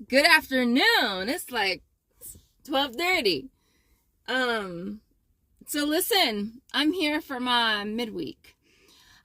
Good afternoon. It's like 12:30. So listen, I'm here for my midweek.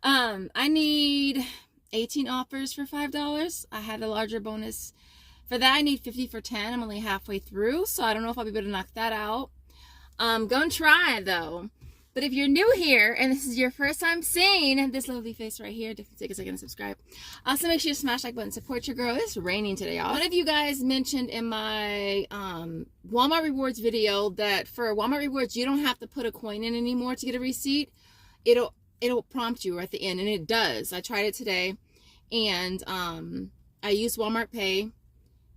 I need 18 offers for $5. I had a larger bonus. For that, I need 50 for 10. I'm only halfway through, so I don't know if I'll be able to knock that out. Gonna try though. But if you're new here and this is your first time seeing this lovely face right here, definitely take a second to subscribe. Also, make sure you smash like button, support your girl. It's raining today, y'all. One of you guys mentioned in my Walmart rewards video that for Walmart rewards, you don't have to put a coin in anymore to get a receipt. It'll prompt you at the end, and it does. I tried it today, and I use Walmart Pay,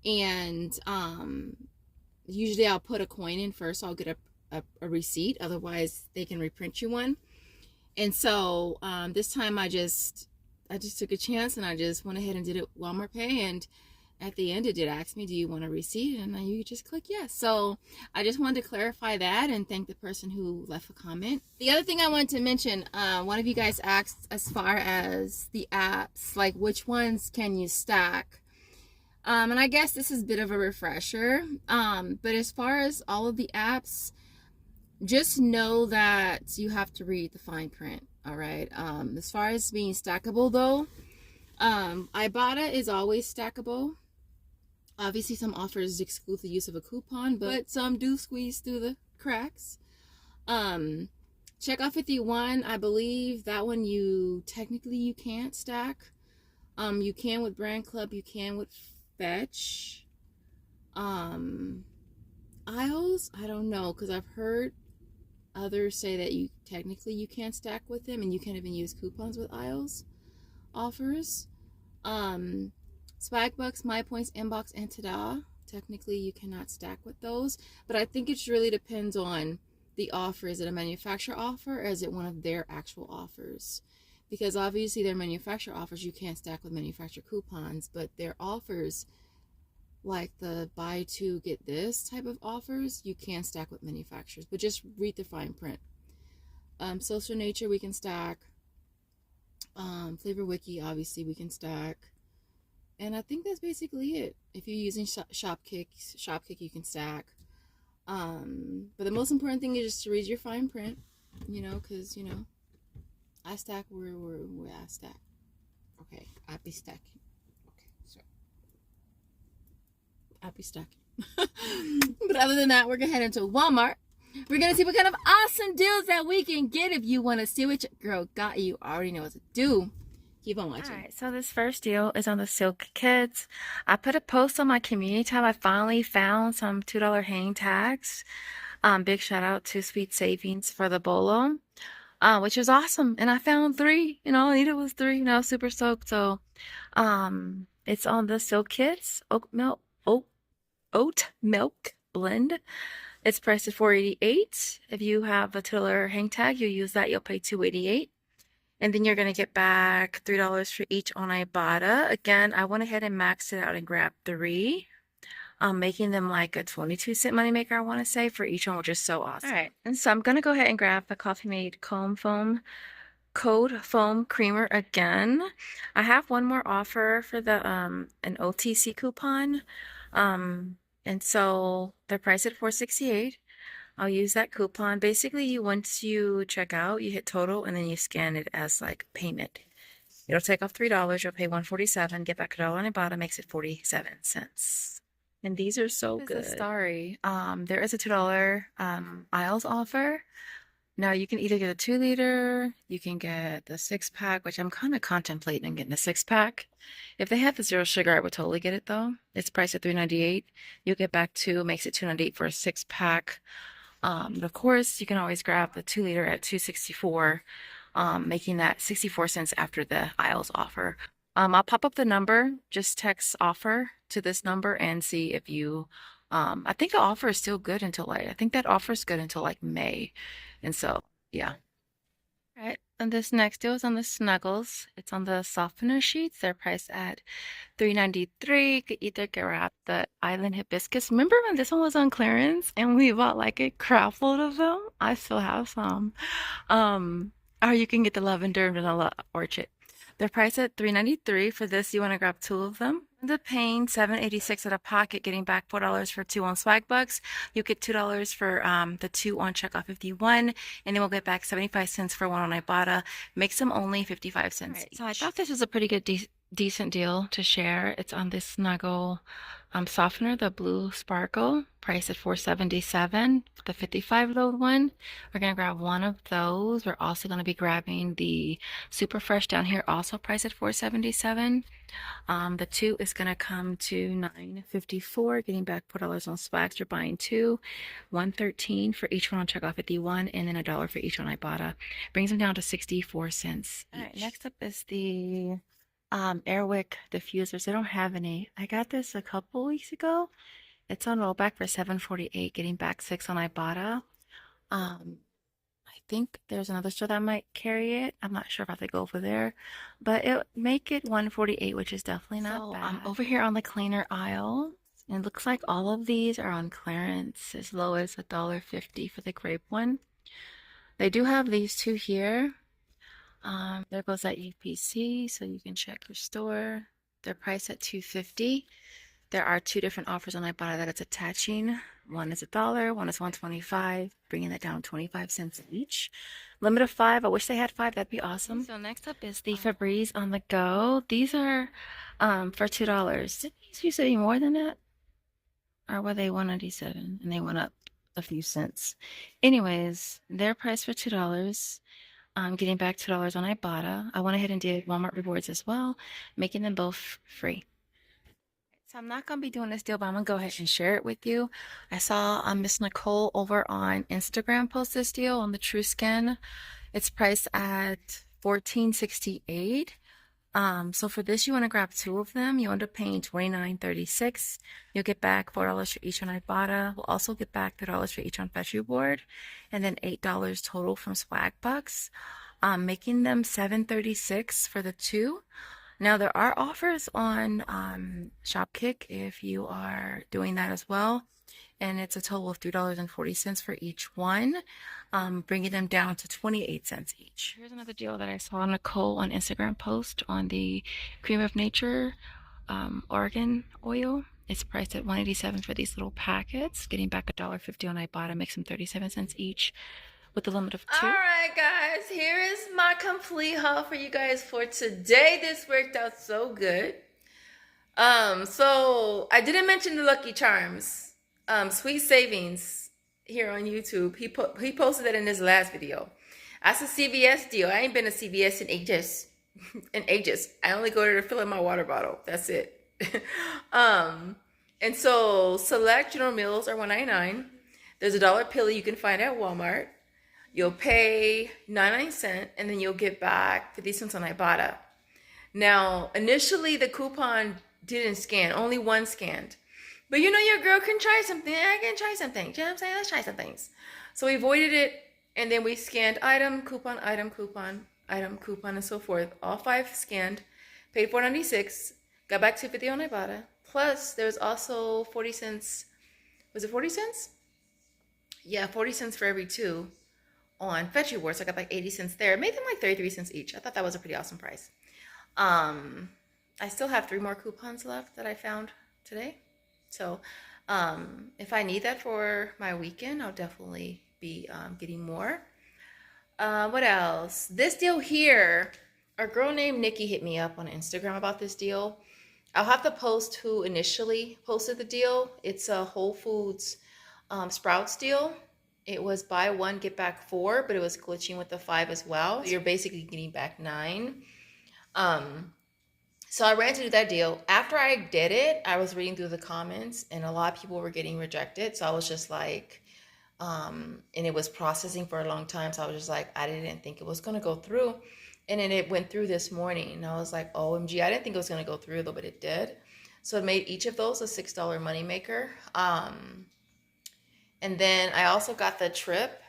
and usually I'll put a coin in first, so I'll get a receipt. Otherwise they can reprint you one. And so this time I just took a chance, and I just went ahead and did it Walmart Pay, and at the end it did ask me, do you want a receipt? And then you just click yes. So I just wanted to clarify that and thank the person who left a comment. The other thing I wanted to mention, one of you guys asked as far as the apps, like which ones can you stack? And I guess this is a bit of a refresher, but as far as all of the apps, just know that you have to read the fine print. All right. As far as being stackable though, Ibotta is always stackable. Obviously some offers exclude the use of a coupon, but some do squeeze through the cracks. Checkout 51, I believe that one you can't stack. You can with Brand Club, you can with Fetch. Aisles, I don't know, because I've heard others say that you can't stack with them, and you can't even use coupons with aisles offers. Swagbucks, My Points, Inbox, and Tada, technically you cannot stack with those, but I think it really depends on the offer. Is it a manufacturer offer, or is it one of their actual offers? Because obviously their manufacturer offers you can't stack with manufacturer coupons, but their offers, like the buy two get this type of offers, you can stack with manufacturers, but just read the fine print. Social Nature we can stack. Flavor Wiki obviously we can stack, and I think that's basically it. If you're using Shopkick you can stack. But the most important thing is just to read your fine print, because I stack where I stack. Okay, I be stacking. I'll be stuck. But other than that, we're gonna head into Walmart. We're gonna see what kind of awesome deals that we can get. If you want to see what your girl got, you already know what to do. Keep on watching. Alright, so this first deal is on the Silk Kids. I put a post on my community tab. I finally found some $2 hang tags. Big shout out to Sweet Savings for the bolo, which was awesome. And I found 3. All I needed was 3. Super stoked. So, it's on the Silk Kids oat milk blend. It's priced at $4.88. If you have a $2 hang tag, you'll use that. You'll pay $2.88. And then you're going to get back $3 for each on Ibotta. Again, I went ahead and maxed it out and grabbed 3. Making them like a 22-cent moneymaker, I want to say, for each one, which is so awesome. All right, and so I'm going to go ahead and grab the Coffee Mate Code Foam Creamer again. I have one more offer for the an OTC coupon. And so they're priced at $4.68. I'll use that coupon. Basically, once you check out, you hit total, and then you scan it as like payment. It'll take off $3. You'll pay $1.47. Get back $1 on Ibotta, makes it 47 cents. And these are so good. Starry. There is a $2 aisles offer. Now you can either get a 2-liter, you can get the 6-pack, which I'm kind of contemplating getting a 6-pack. If they have the 0 sugar, I would totally get it though. It's priced at $3.98. You'll get back 2, makes it $2.98 for a 6-pack. But of course, you can always grab the 2-liter at $2.64, making that 64 cents after the aisles offer. I'll pop up the number, just text offer to this number and see if you, I think the offer is still good until I think that offer is good until like May. And so, yeah. All right, and this next deal is on the Snuggles. It's on the softener sheets. They're priced at $3.93. You could either grab the Island Hibiscus. Remember when this one was on clearance and we bought like a crap load of them? I still have some. Or you can get the Lavender and Vanilla Orchid. They're priced at $3.93. For this, you want to grab 2 of them. End up paying $7.86 out of pocket, getting back $4 for two on Swagbucks. You get $2 for the two on Checkout 51, and then we'll get back 75 cents for one on Ibotta. Makes them only 55 cents each. So I thought this was a pretty good decent deal to share. It's on this Snuggle softener, the blue sparkle, priced at $4.77. The 55 load one. We're gonna grab one of those. We're also gonna be grabbing the Super Fresh down here, also priced at $4.77. The two is gonna come to $9.54, getting back $4 on Swags. You're buying two, $1.13 for each one on Checkout 51, and then $1 for each on Ibotta. Brings them down to 64 cents each. All right, next up is the Airwick diffusers. I don't have any. I got this a couple weeks ago. It's on rollback for $7.48, getting back 6 on Ibotta. I think there's another store that might carry it. I'm not sure if I have to go over there, but it make it $1.48, which is definitely not bad. I'm over here on the cleaner aisle, and it looks like all of these are on clearance as low as $1.50 for the grape one. They do have these two here. There goes that UPC, so you can check your store. They're priced at $2.50. There are two different offers on Ibotta that it's attaching. One is $1, one is $1.25, bringing that down 25 cents each. Limit of 5. I wish they had 5. That'd be awesome. So next up is the Febreze on the go. These are for $2. Did these used to be more than that? Or were they $1.97 and they went up a few cents? Anyways, they're priced for $2. Getting back $2 on Ibotta. I went ahead and did Walmart rewards as well, making them both free. So I'm not gonna be doing this deal, but I'm gonna go ahead and share it with you. I saw Miss Nicole over on Instagram post this deal on the True Skin. It's priced at $14.68. So for this, you want to grab two of them. You end up paying $29.36. You'll get back $4 for each on Ibotta. We'll also get back $3 for each on Fetch Reward, and then $8 total from Swagbucks, making them $7.36 for the two. Now there are offers on Shopkick if you are doing that as well, and it's a total of $3.40 for each one, bringing them down to 28 cents each. Here's another deal that I saw Nicole on Instagram post on the Cream of Nature Oregon oil. It's priced at $1.87 for these little packets, getting back $1.50 on Ibotta, makes them 37 cents each, with a limit of 2. All right, guys, here is my complete haul for you guys for today. This worked out so good. So I didn't mention the Lucky Charms, Sweet Savings here on YouTube. He posted that in his last video. That's a CVS deal. I ain't been to CVS in ages. In ages. I only go there to fill in my water bottle. That's it. And so select General Mills are $1.99. There's a $1 pill you can find at Walmart. You'll pay 99 cents, and then you'll get back 50 cents on Ibotta. Now, initially, the coupon didn't scan. Only one scanned. But you know your girl can try something. I can try something. You know what I'm saying? Let's try some things. So we voided it, and then we scanned item, coupon, item, coupon, item, coupon, and so forth. All 5 scanned. Paid $4.96. Got back $2.50 on Ibotta. Plus, there's also 40 cents. Was it 40 cents? Yeah, 40 cents for every 2 on Fetch Rewards. So I got like 80 cents there. It made them like 33 cents each. I thought that was a pretty awesome price. I still have 3 more coupons left that I found today. So if I need that for my weekend, I'll definitely be getting more. What else? This deal here, a girl named Nikki hit me up on Instagram about this deal. I'll have to post who initially posted the deal. It's a Whole Foods Sprouts deal. It was buy 1, get back 4, but it was glitching with the 5 as well. So you're basically getting back 9. So I ran to do that deal. After I did it, I was reading through the comments, and a lot of people were getting rejected. So I was just like, and it was processing for a long time. So I was just like, I didn't think it was going to go through. And then it went through this morning. And I was like, OMG, I didn't think it was going to go through though, but it did. So it made each of those a $6 moneymaker. And then I also got the trip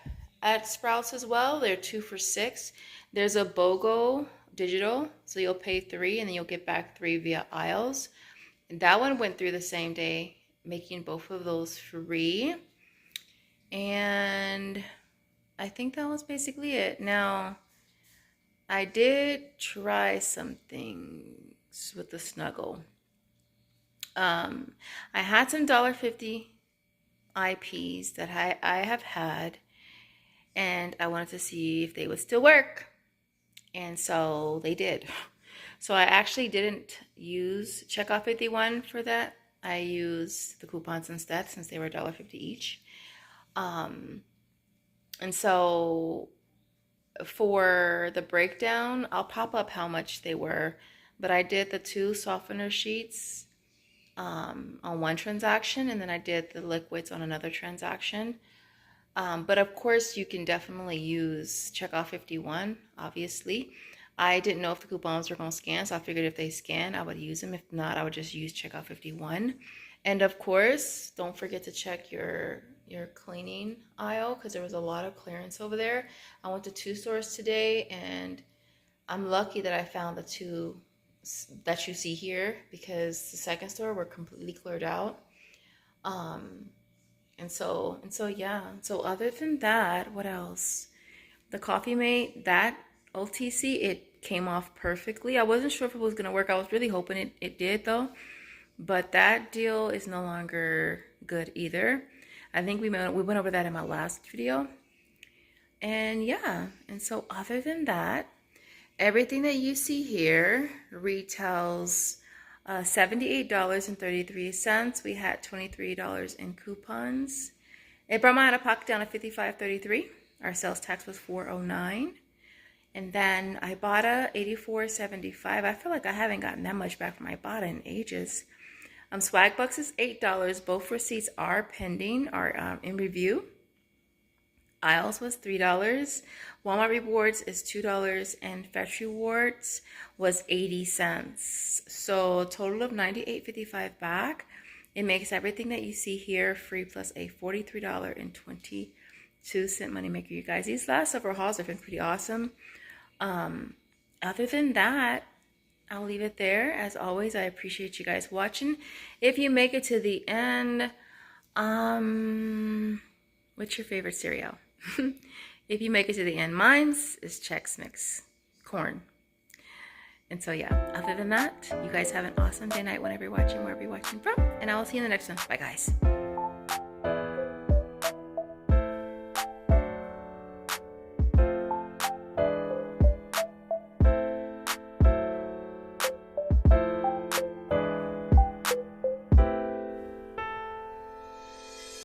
at Sprouts as well. They're 2 for $6. There's a BOGO digital, so you'll pay 3 and then you'll get back 3 via aisles. And that one went through the same day, making both of those free. And I think that was basically it. Now, I did try some things with the Snuggle. Um, I had some $1.50 IPs that I have had, and I wanted to see if they would still work. And so they did. So I actually didn't use Checkoff 51 for that. I used the coupons instead since they were $1.50 each. Um, and so for the breakdown, I'll pop up how much they were. But I did the two softener sheets on one transaction, and then I did the liquids on another transaction. But of course, you can definitely use Checkoff 51, obviously. I didn't know if the coupons were going to scan, so I figured if they scan, I would use them. If not, I would just use Checkoff 51. And of course, don't forget to check your cleaning aisle because there was a lot of clearance over there. I went to two stores today, and I'm lucky that I found the two that you see here because the second store were completely cleared out. Um, and so yeah. So other than that, what else? The Coffee Mate, that OTC, it came off perfectly. I wasn't sure if it was gonna work. I was really hoping it did though. But that deal is no longer good either. I think we went over that in my last video. And yeah, and so other than that, everything that you see here retails $78.33. We had $23 in coupons. It brought my out of pocket down to $55.33. Our sales tax was $4.09. And then Ibotta, $84.75. I feel like I haven't gotten that much back from Ibotta in ages. Swagbucks is $8. Both receipts are pending, are in review. Aisles was $3. Walmart Rewards is $2, and Fetch Rewards was 80 cents. So a total of $98.55 back. It makes everything that you see here free plus a $43.22 moneymaker, you guys. These last several hauls have been pretty awesome. Other than that, I'll leave it there. As always, I appreciate you guys watching. If you make it to the end, what's your favorite cereal? If you make it to the end, mine's is Chex Mix corn. And so yeah, other than that, you guys have an awesome day, night, whenever you're watching, wherever you're watching from, and I will see you in the next one. Bye guys.